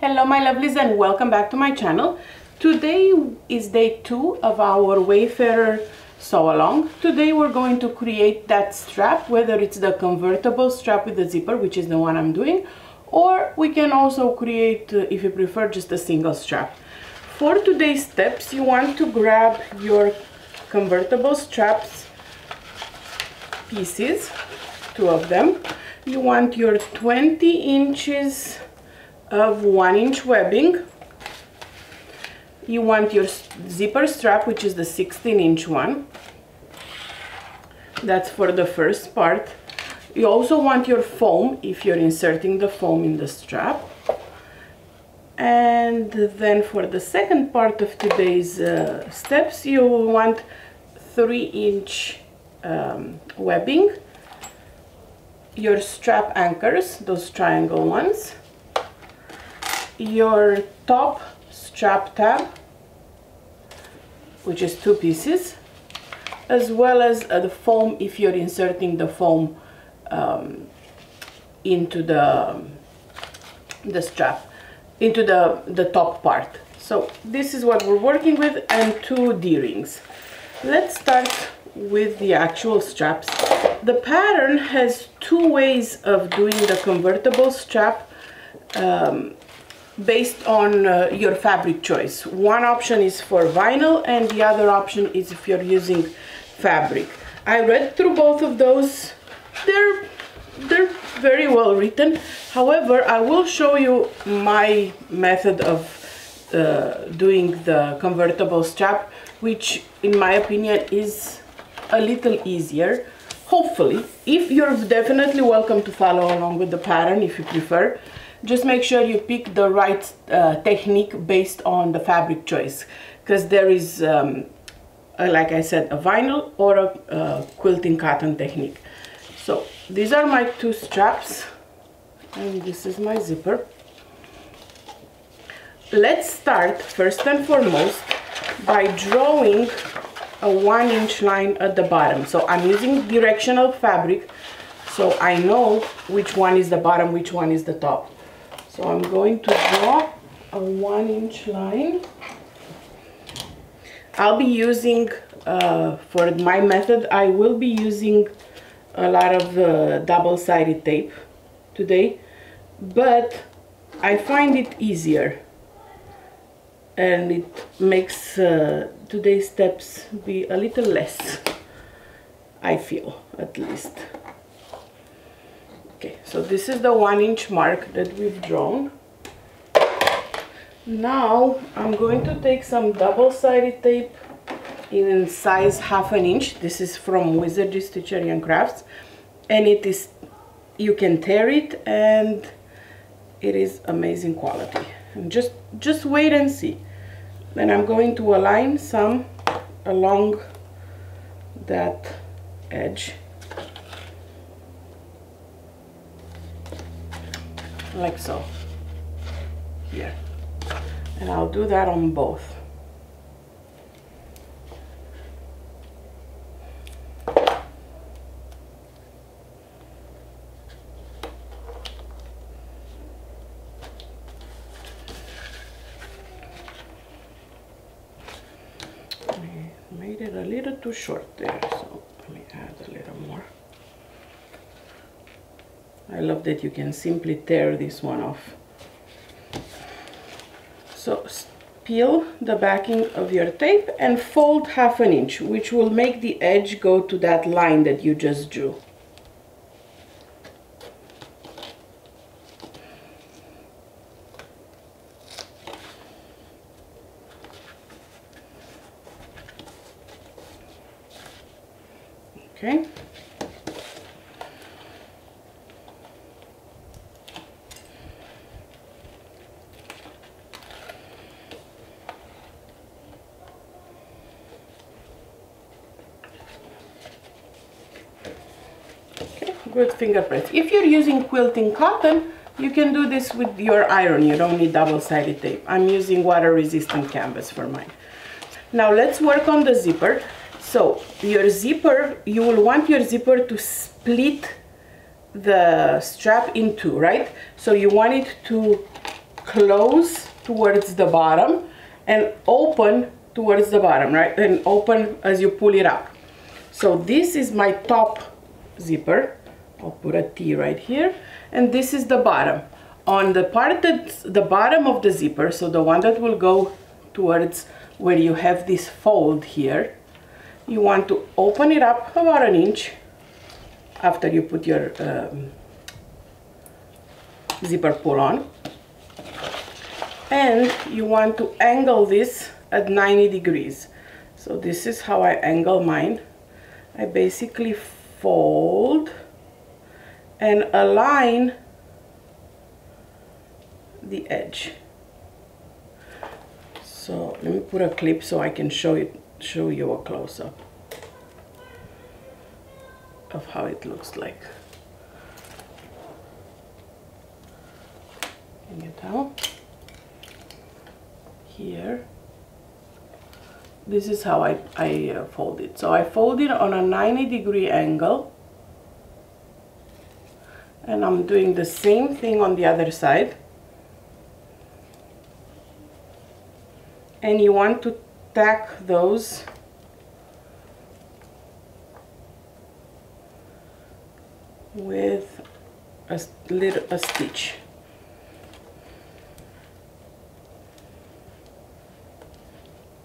Hello my lovelies and welcome back to my channel. Today is day 2 of our Wayfarer sew along. Today we're going to create that strap, whether it's the convertible strap with the zipper, which is the one I'm doing, or we can also create, if you prefer, just a single strap. For today's steps, you want to grab your convertible straps pieces, 2 of them. You want your 20 inches of 1-inch webbing. You want your zipper strap, which is the 16-inch one. That's for the first part. You also want your foam, if you're inserting the foam in the strap. And then for the second part of today's steps, you want 3-inch webbing, your strap anchors, those triangle ones, your top strap tab, which is 2 pieces, as well as the foam if you're inserting the foam into the strap, into the top part. So this is what we're working with, and 2 D-rings. Let's start with the actual straps. The pattern has 2 ways of doing the convertible strap based on your fabric choice. One option is for vinyl and the other option is if you're using fabric. I read through both of those. They're very well written. However, I will show you my method of doing the convertible strap, which in my opinion is a little easier. Hopefully, if you're definitely welcome to follow along with the pattern if you prefer. Just make sure you pick the right technique based on the fabric choice, because there is, like I said, a vinyl or a quilting cotton technique. So these are my 2 straps, and this is my zipper. Let's start first and foremost by drawing a 1-inch line at the bottom. So I'm using directional fabric, so I know which one is the bottom, which one is the top. So I'm going to draw a 1-inch line. I'll be using, for my method, I will be using a lot of double-sided tape today, but I find it easier and it makes today's steps be a little less, I feel, at least. Okay, so this is the 1-inch mark that we've drawn. Now I'm going to take some double-sided tape in size 1/2 inch. This is from Wizardry Stitchery Crafts, and it is, you can tear it and it is amazing quality. And just wait and see. Then I'm going to align some along that edge, like so, here, and I'll do that on both. I made it a little too short there, so let me add a little more. I love that you can simply tear this one off. So peel the backing of your tape and fold 1/2 inch, which will make the edge go to that line that you just drew. Okay. Good finger press. If you're using quilting cotton, you can do this with your iron. You don't need double-sided tape. I'm using water-resistant canvas for mine. Now let's work on the zipper. So your zipper, you will want your zipper to split the strap in two, right? So you want it to close towards the bottom and open towards the bottom, right? And open as you pull it up. So this is my top zipper. I'll put a T right here, and this is the bottom. On the part that's the bottom of the zipper, so the one that will go towards where you have this fold here, you want to open it up about an inch after you put your zipper pull on, and you want to angle this at 90 degrees. So this is how I angle mine. I basically fold and align the edge. So let me put a clip so I can show you a close-up of how it looks like. Bring it down here. This is how I fold it. So I fold it on a 90-degree angle, and I'm doing the same thing on the other side. And you want to tack those with a stitch.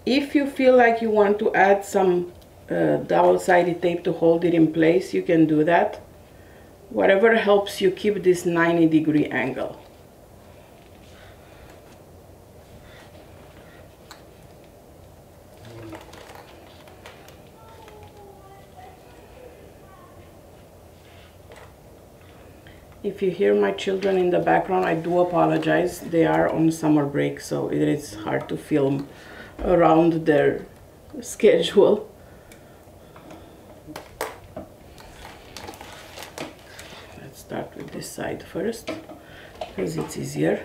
If you feel like you want to add some double-sided tape to hold it in place, you can do that. Whatever helps you keep this 90-degree angle. If you hear my children in the background, I do apologize. They are on summer break, so it is hard to film around their schedule. Let's start with this side first, because it's easier.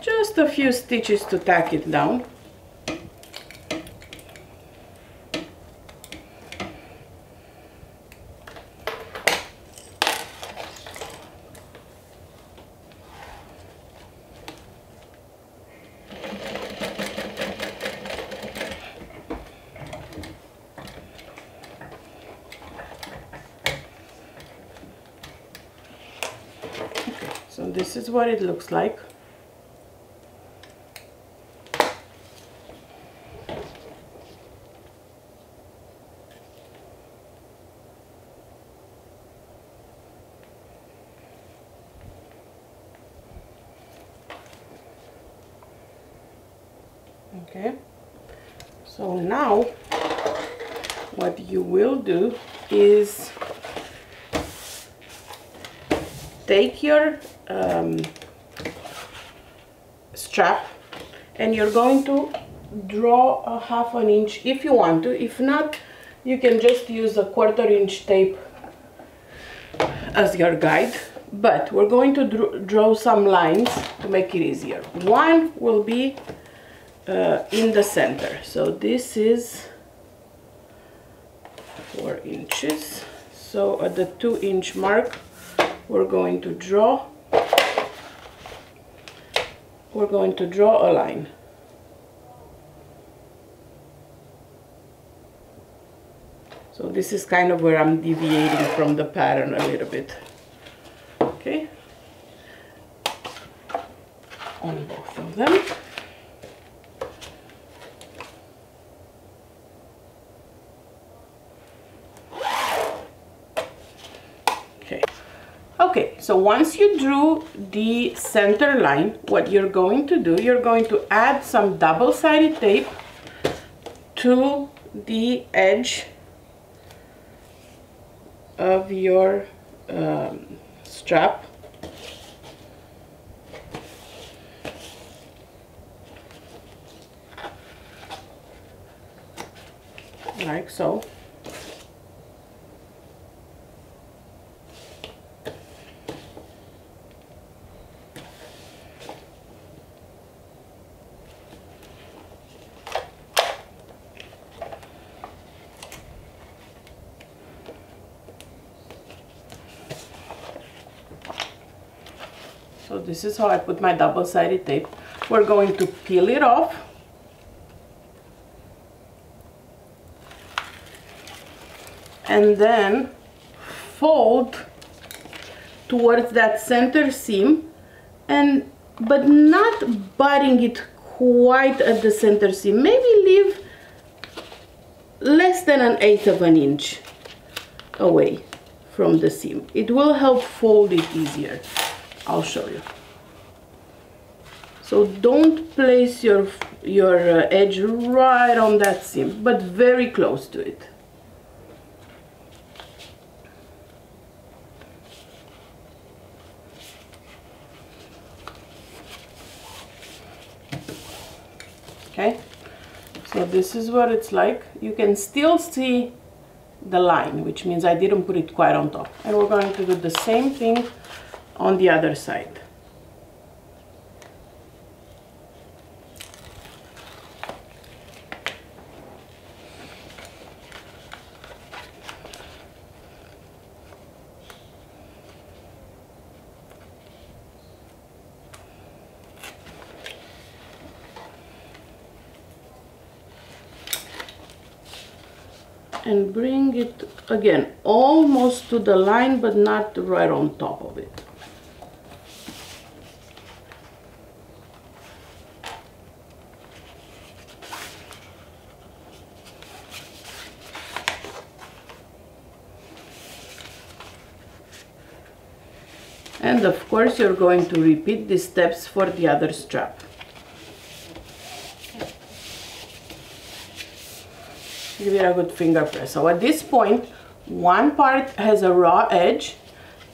Just a few stitches to tack it down. So this is what it looks like. Okay, so now what you will do is take your strap, and you're going to draw a ½ inch if you want to. If not, you can just use a ¼ inch tape as your guide, but we're going to draw some lines to make it easier. One will be in the center, so this is 4 inches. So at the 2-inch mark, we're going to draw a line. So this is kind of where I'm deviating from the pattern a little bit. Okay, on both of them. Okay, so once you drew the center line, what you're going to do, you're going to add some double-sided tape to the edge of your strap. Like so. So this is how I put my double-sided tape. We're going to peel it off. And then fold towards that center seam, but not butting it quite at the center seam. Maybe leave less than 1/8 of an inch away from the seam. It will help fold it easier. I'll show you. So don't place your edge right on that seam, but very close to it. Okay, so this is what it's like. You can still see the line, which means I didn't put it quite on top. And we're going to do the same thing on the other side. And bring it again almost to the line, but not right on top of it. And of course you're going to repeat these steps for the other strap. Give it a good finger press. So at this point, one part has a raw edge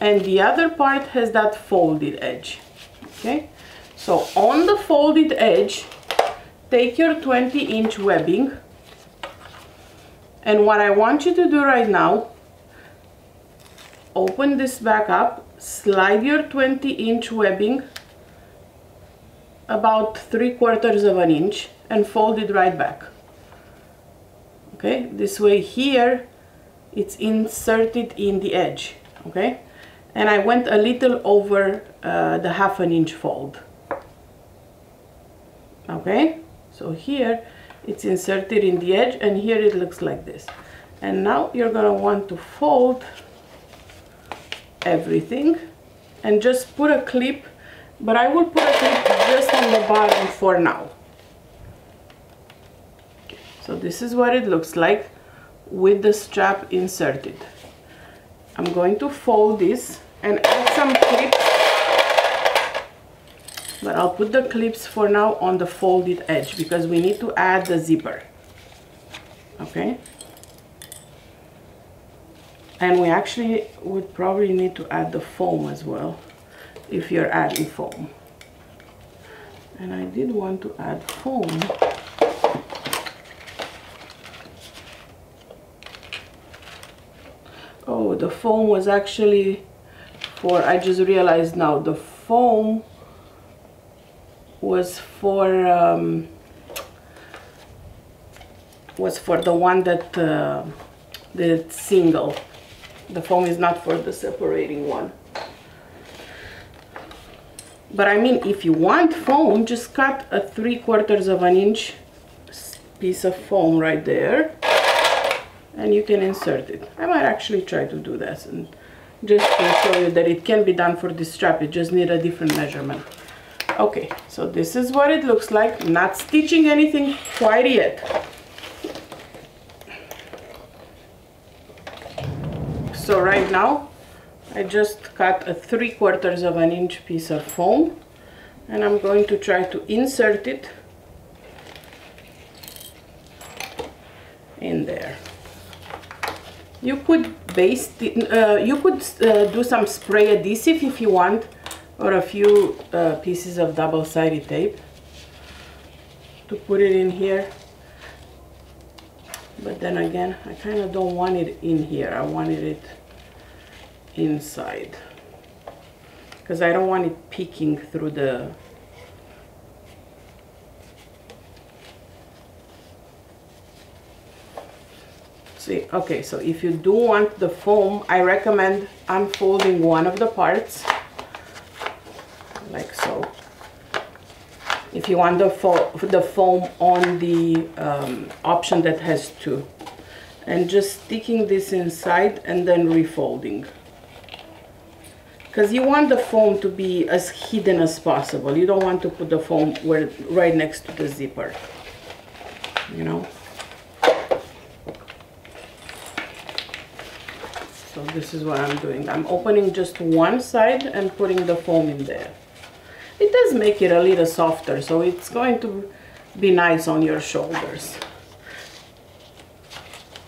and the other part has that folded edge. Okay, so on the folded edge, take your 20-inch webbing, and what I want you to do right now, open this back up, slide your 20-inch webbing about 3/4 of an inch and fold it right back. Okay, this way here it's inserted in the edge. Okay, and I went a little over the 1/2 inch fold. Okay, so here it's inserted in the edge and here it looks like this. And now you're gonna want to fold everything and just put a clip, but I will put a clip just on the bottom for now. So this is what it looks like with the strap inserted. I'm going to fold this and add some clips, but I'll put the clips for now on the folded edge because we need to add the zipper. Okay? And we actually would probably need to add the foam as well if you're adding foam. And I did want to add foam. Oh, the foam was actually for, I just realized now, the foam was for the one that the single. The foam is not for the separating one. But I mean, if you want foam, just cut a 3/4 of an inch piece of foam right there, and you can insert it. I might actually try to do this and just to show you that it can be done for this strap. It just needs a different measurement. Okay, so this is what it looks like. Not stitching anything quite yet. So right now I just cut a 3/4 of an inch piece of foam and I'm going to try to insert it in there. You could baste it, you could do some spray adhesive if you want, or a few pieces of double-sided tape to put it in here. But then again, I kind of don't want it in here. I wanted it inside because I don't want it peeking through the see. Okay, so if you do want the foam, I recommend unfolding one of the parts like so. If you want the foam on the option that has two. And just sticking this inside and then refolding. Because you want the foam to be as hidden as possible. You don't want to put the foam right next to the zipper, you know. So this is what I'm doing. I'm opening just one side and putting the foam in there. It does make it a little softer, so it's going to be nice on your shoulders.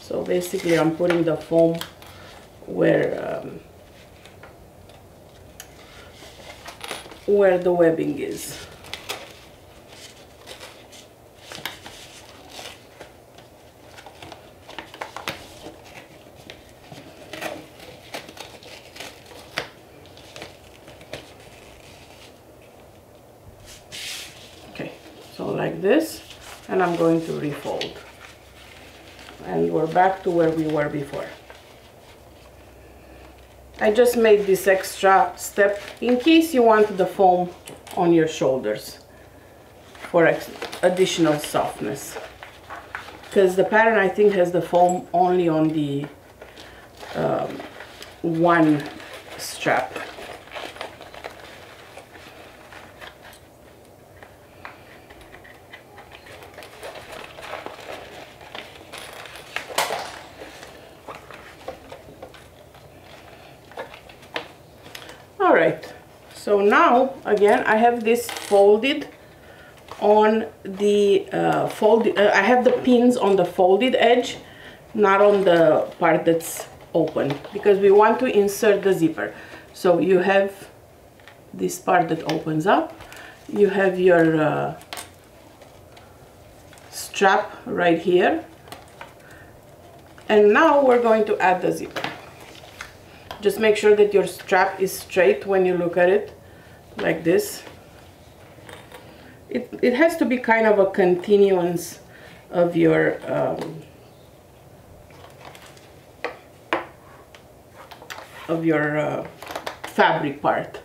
So basically I'm putting the foam where the webbing is. Okay, so like this, and I'm going to refold. And we're back to where we were before. I just made this extra step in case you want the foam on your shoulders for additional softness. Because the pattern, I think, has the foam only on the one strap. Alright, so now again I have this folded on the I have the pins on the folded edge, not on the part that's open, because we want to insert the zipper. So you have this part that opens up, you have your strap right here, and now we're going to add the zipper. Just make sure that your strap is straight when you look at it, like this. It has to be kind of a continuance of your fabric part.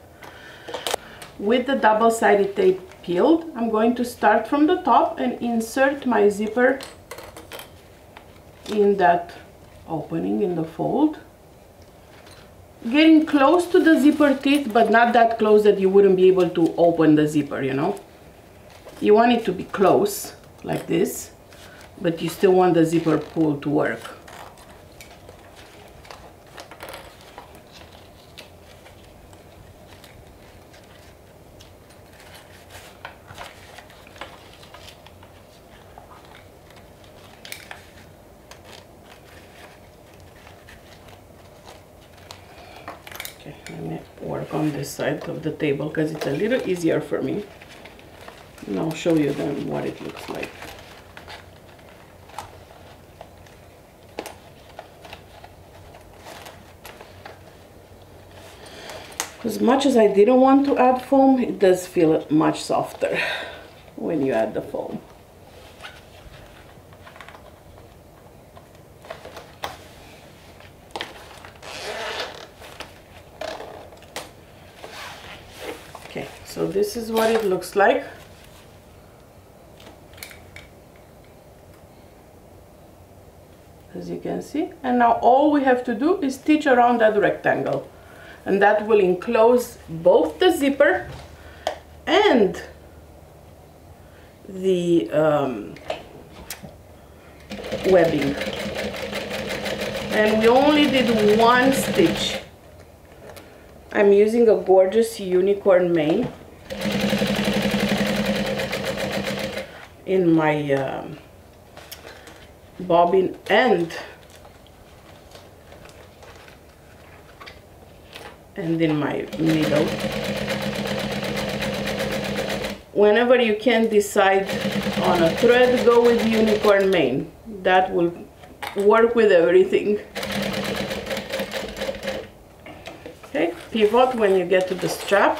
With the double-sided tape peeled, I'm going to start from the top and insert my zipper in that opening in the fold. Getting close to the zipper teeth, but not that close that you wouldn't be able to open the zipper, you know. You want it to be close, like this, but you still want the zipper pull to work. Okay, let me work on this side of the table because it's a little easier for me. And I'll show you then what it looks like. As much as I didn't want to add foam, it does feel much softer when you add the foam. Okay, so this is what it looks like. As you can see, and now all we have to do is stitch around that rectangle, and that will enclose both the zipper and the webbing. And we only did one stitch. I'm using a gorgeous unicorn mane in my bobbin and in my needle. Whenever you can decide on a thread, go with unicorn mane. That will work with everything. Okay, pivot when you get to the strap.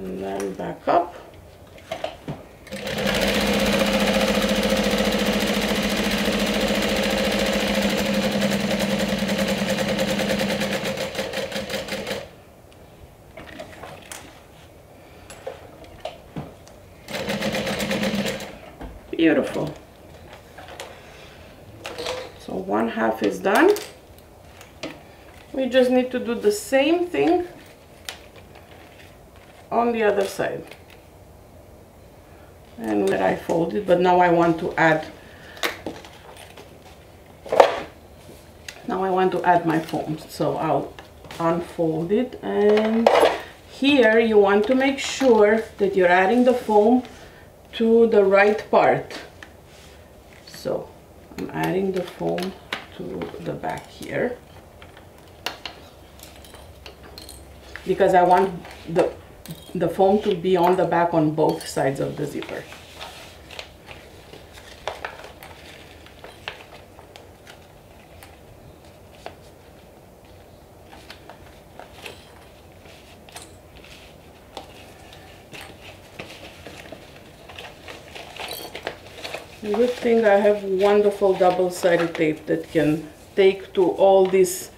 And then back up. Beautiful. So 1/2 is done. We just need to do the same thing on the other side. And where I folded, but now I want to add my foam. So I'll unfold it, and here you want to make sure that you're adding the foam to the right part. So I'm adding the foam to the back here because I want the foam to be on the back on both sides of the zipper. Good thing I have wonderful double-sided tape that can take to all these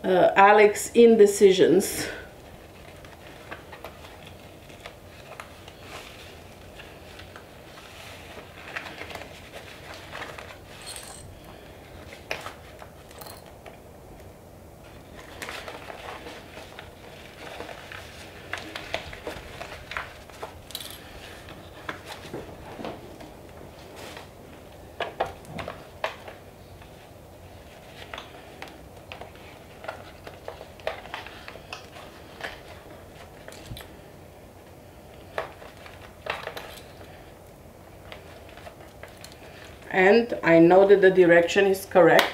Alex indecisions. And I know that the direction is correct.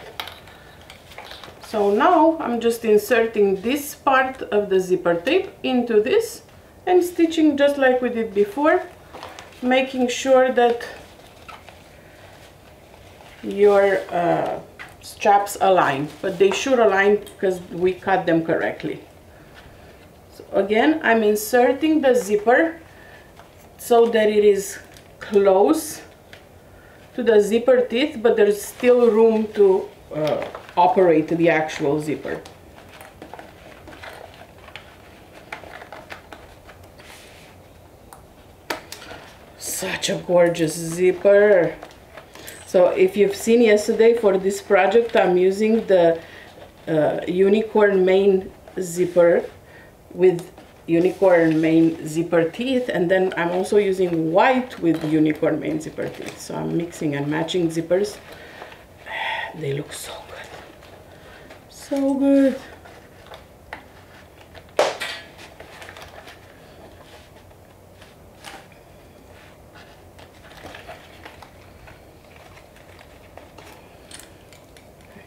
So now I'm just inserting this part of the zipper tape into this and stitching just like we did before, making sure that your straps align, but they should align because we cut them correctly. So again, I'm inserting the zipper so that it is close to the zipper teeth, but there's still room to operate the actual zipper. Such a gorgeous zipper. So if you've seen yesterday for this project, I'm using the unicorn mane zipper with unicorn mane zipper teeth, and then I'm also using white with unicorn mane zipper teeth. So I'm mixing and matching zippers. They look so good. So good.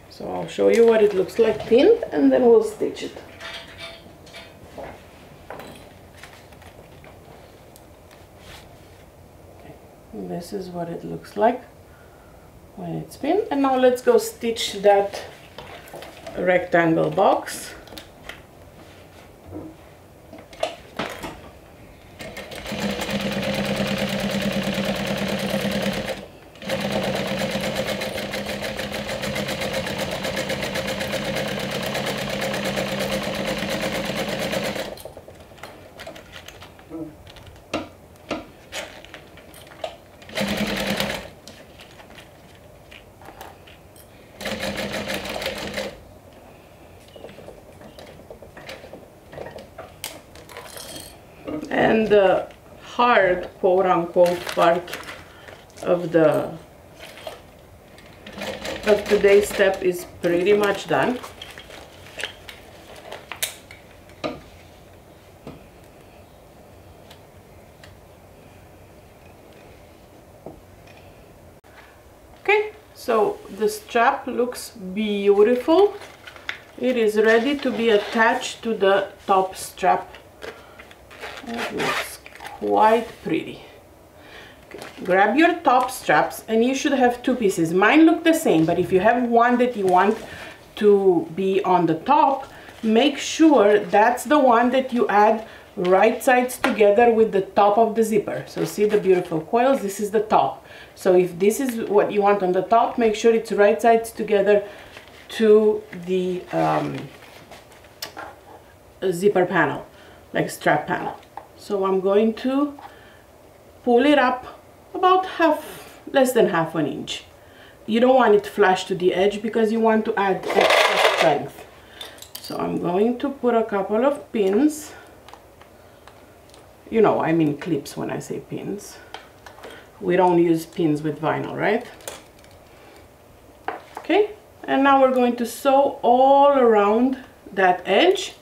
So I'll show you what it looks like pinned, and then we'll stitch it. This is what it looks like when it's pinned. And now let's go stitch that rectangle box. And the hard, quote-unquote, part of today's step is pretty much done. Okay, so the strap looks beautiful. It is ready to be attached to the top strap. It looks quite pretty. Okay. Grab your top straps, and you should have two pieces. Mine look the same, but if you have one that you want to be on the top, make sure that's the one that you add right sides together with the top of the zipper. So see the beautiful coils? This is the top. So if this is what you want on the top, make sure it's right sides together to the zipper panel, like strap panel. So I'm going to pull it up about half less than half an inch. You don't want it flush to the edge because you want to add extra strength. So I'm going to put a couple of pins. You know, I mean clips when I say pins. We don't use pins with vinyl, right? Okay, and now we're going to sew all around that edge.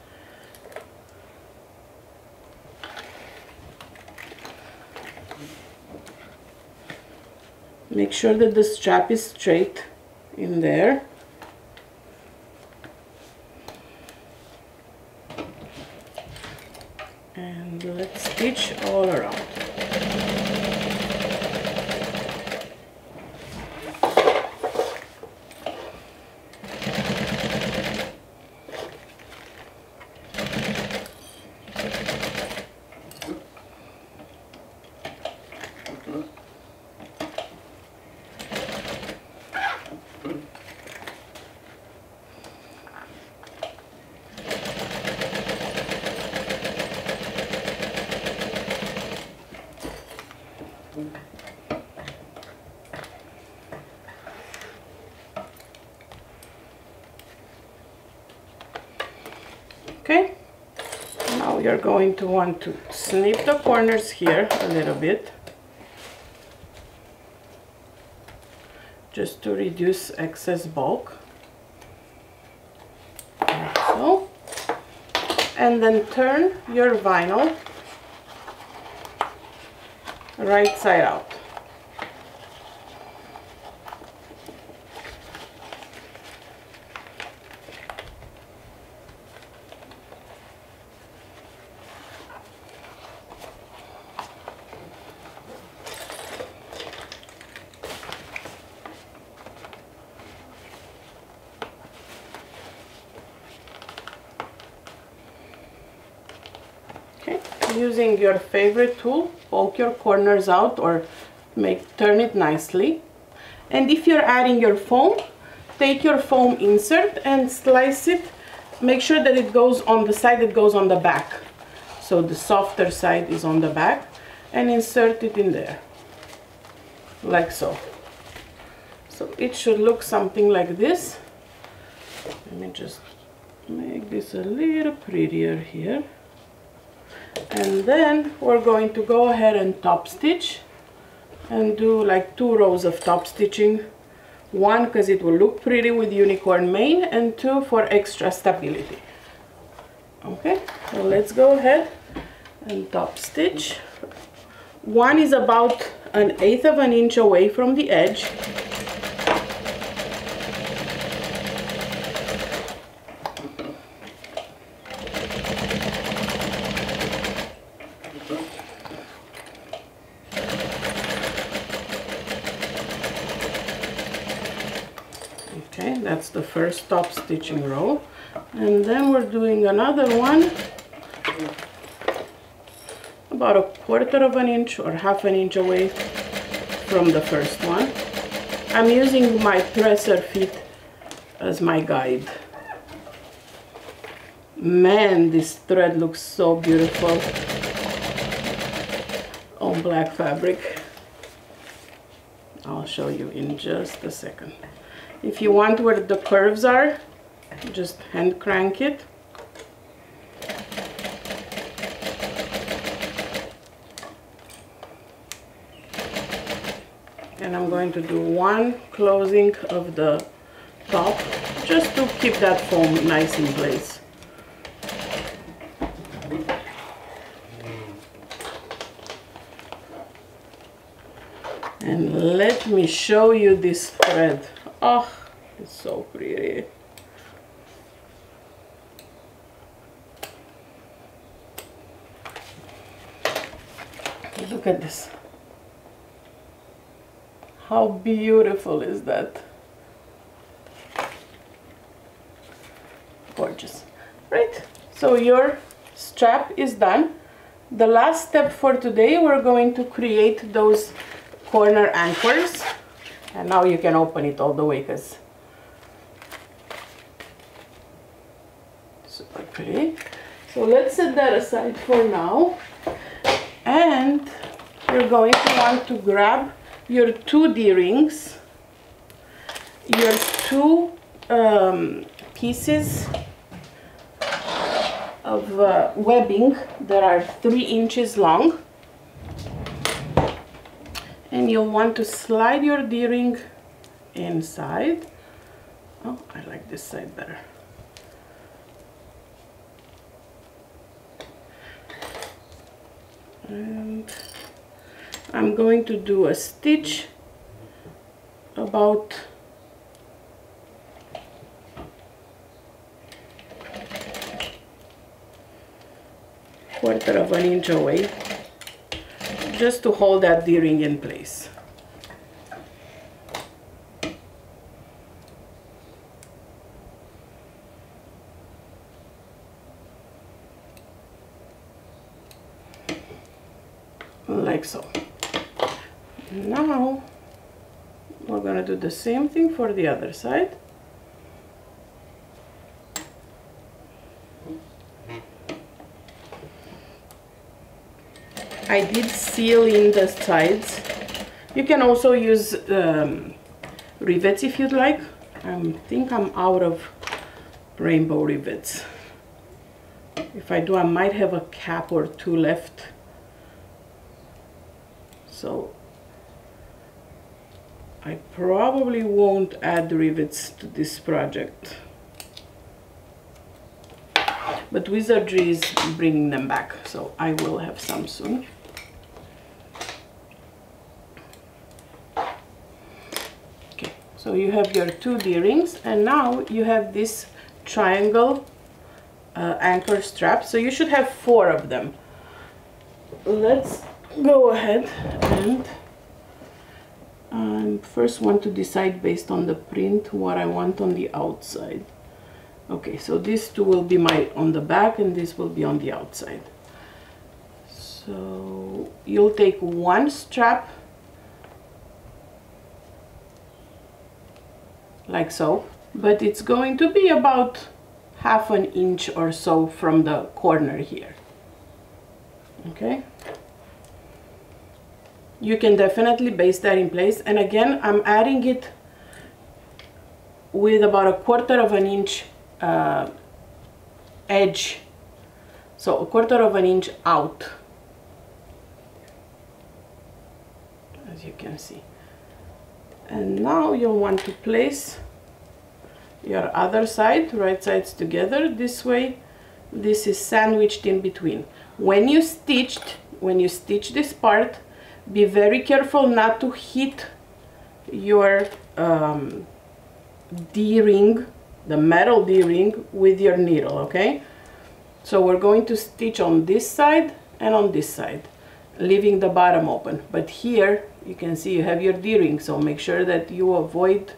Make sure that the strap is straight in there. And let's stitch all around. Okay, now you're going to want to snip the corners here a little bit, just to reduce excess bulk, like so. And then turn your vinyl right side out. Using your favorite tool, poke your corners out or turn it nicely. And if you're adding your foam, take your foam insert and slice it. Make sure that it goes on the side that goes on the back. So the softer side is on the back, and insert it in there, like so. So it should look something like this. Let me just make this a little prettier here. And then we're going to go ahead and top stitch and do like 2 rows of top stitching. 1 because it will look pretty with unicorn mane, and 2 for extra stability. Okay, so let's go ahead and top stitch. 1 is about 1/8 of an inch away from the edge. Okay, that's the first top stitching row, and then we're doing another one about 1/4 of an inch or 1/2 an inch away from the first one. I'm using my presser feet as my guide. Man, this thread looks so beautiful on black fabric. I'll show you in just a second. If you want where the curves are, just hand crank it. And I'm going to do 1 closing of the top just to keep that foam nice in place. And let me show you this thread. Oh, it's so pretty. Look at this. How beautiful is that? Gorgeous. Right, so your strap is done. The last step for today, we're going to create those corner anchors. And now you can open it all the way because super pretty. So let's set that aside for now. And you're going to want to grab your 2 D-rings, your 2 pieces of webbing that are 3 inches long, and you'll want to slide your D-ring inside. Oh, I like this side better. And I'm going to do a stitch about quarter of an inch away, just to hold that D-ring in place. Like so. Now we're gonna do the same thing for the other side. I did seal in the sides. You can also use rivets if you'd like. I think I'm out of rainbow rivets. If I do, I might have a cap or 2 left. So I probably won't add rivets to this project, but Wizardry is bringing them back, so I will have some soon. Okay, so you have your 2 D-rings, and now you have this triangle anchor strap, so you should have 4 of them. Let's go ahead and first want to decide based on the print what I want on the outside. Okay, so these 2 will be on the back, and this will be on the outside. So you'll take 1 strap like so, but it's going to be about half an inch or so from the corner here. Okay, you can definitely baste that in place, and again I'm adding it with about a quarter of an inch edge, so a quarter of an inch out, as you can see. And now you'll want to place your other side, right sides together this way. This is sandwiched in between. When you stitch this part, be very careful not to hit your D-ring, the metal D-ring, with your needle, okay? So we're going to stitch on this side and on this side, leaving the bottom open. But here you can see you have your D-ring, so make sure that you avoid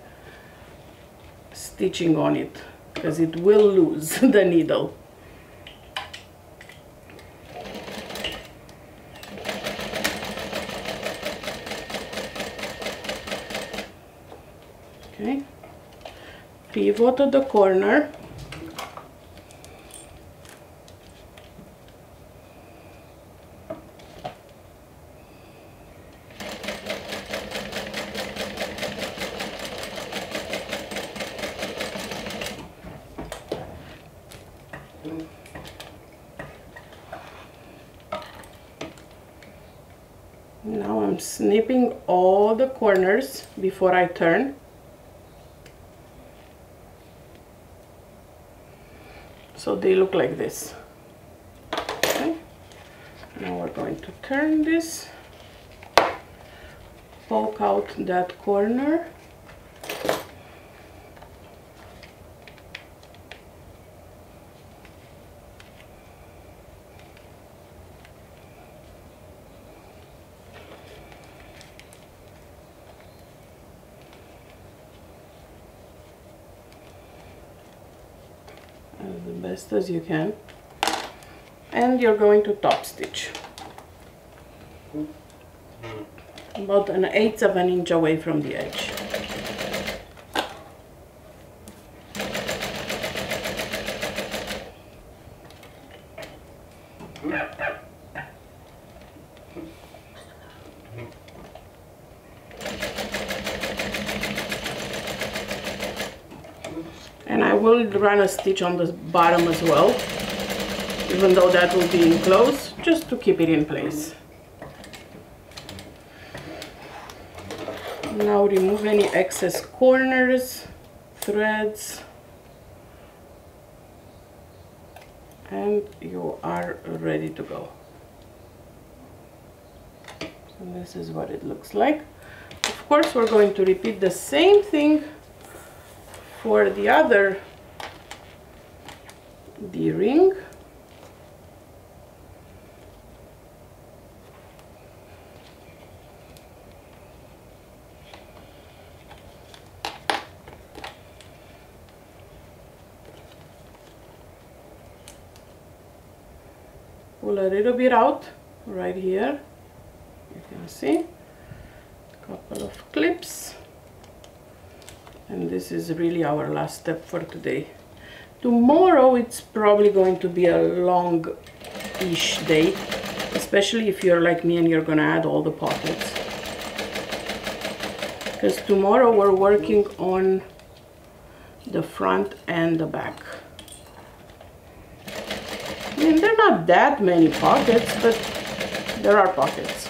stitching on it, because it will lose the needle. Okay, pivot at the corner. Now I'm snipping all the corners before I turn. So they look like this. Okay. Now we're going to turn this, poke out that corner. As the best as you can, and you're going to top stitch about 1/8 of an inch away from the edge. And I will run a stitch on the bottom as well, even though that will be enclosed, just to keep it in place. Now remove any excess corners, threads, and you are ready to go. And this is what it looks like. Of course, we're going to repeat the same thing for the other D-ring. Pull a little bit out right here. You can see a couple of clips, and this is really our last step for today. Tomorrow it's probably going to be a long-ish day, especially if you're like me and you're gonna add all the pockets, because tomorrow we're working on the front and the back. I mean, they're not that many pockets, but there are pockets.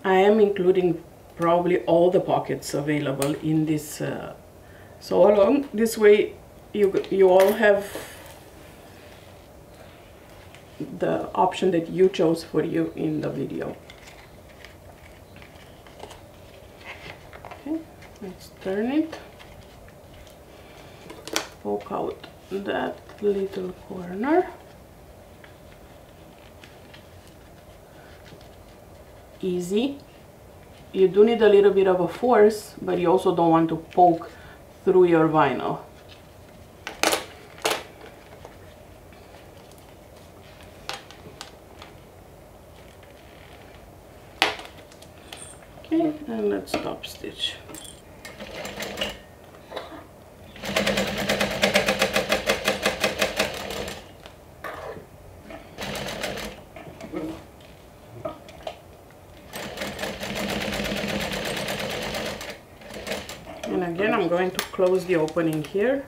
I am including probably all the pockets available in this sew along. This way you all have the option that you chose for you in the video. Okay, let's turn it. Poke out that little corner. Easy. You do need a little bit of a force, but you also don't want to poke through your vinyl. Okay, and let's top stitch. And again, I'm going to close the opening here.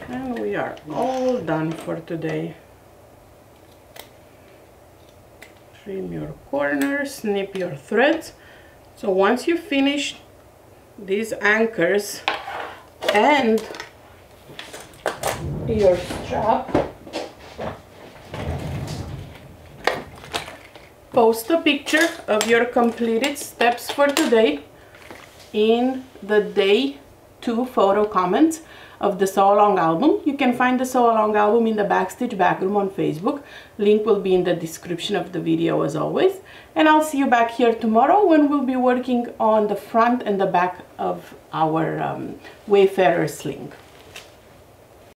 And we are all done for today. Trim your corners, snip your threads. So once you finish these anchors and your strap, post a picture of your completed steps for today in the day 2 photo comments of the sew along album. You can find the sew along album in the Backstitch Backroom on Facebook. Link will be in the description of the video as always. And I'll see you back here tomorrow when we'll be working on the front and the back of our Wayfarer sling.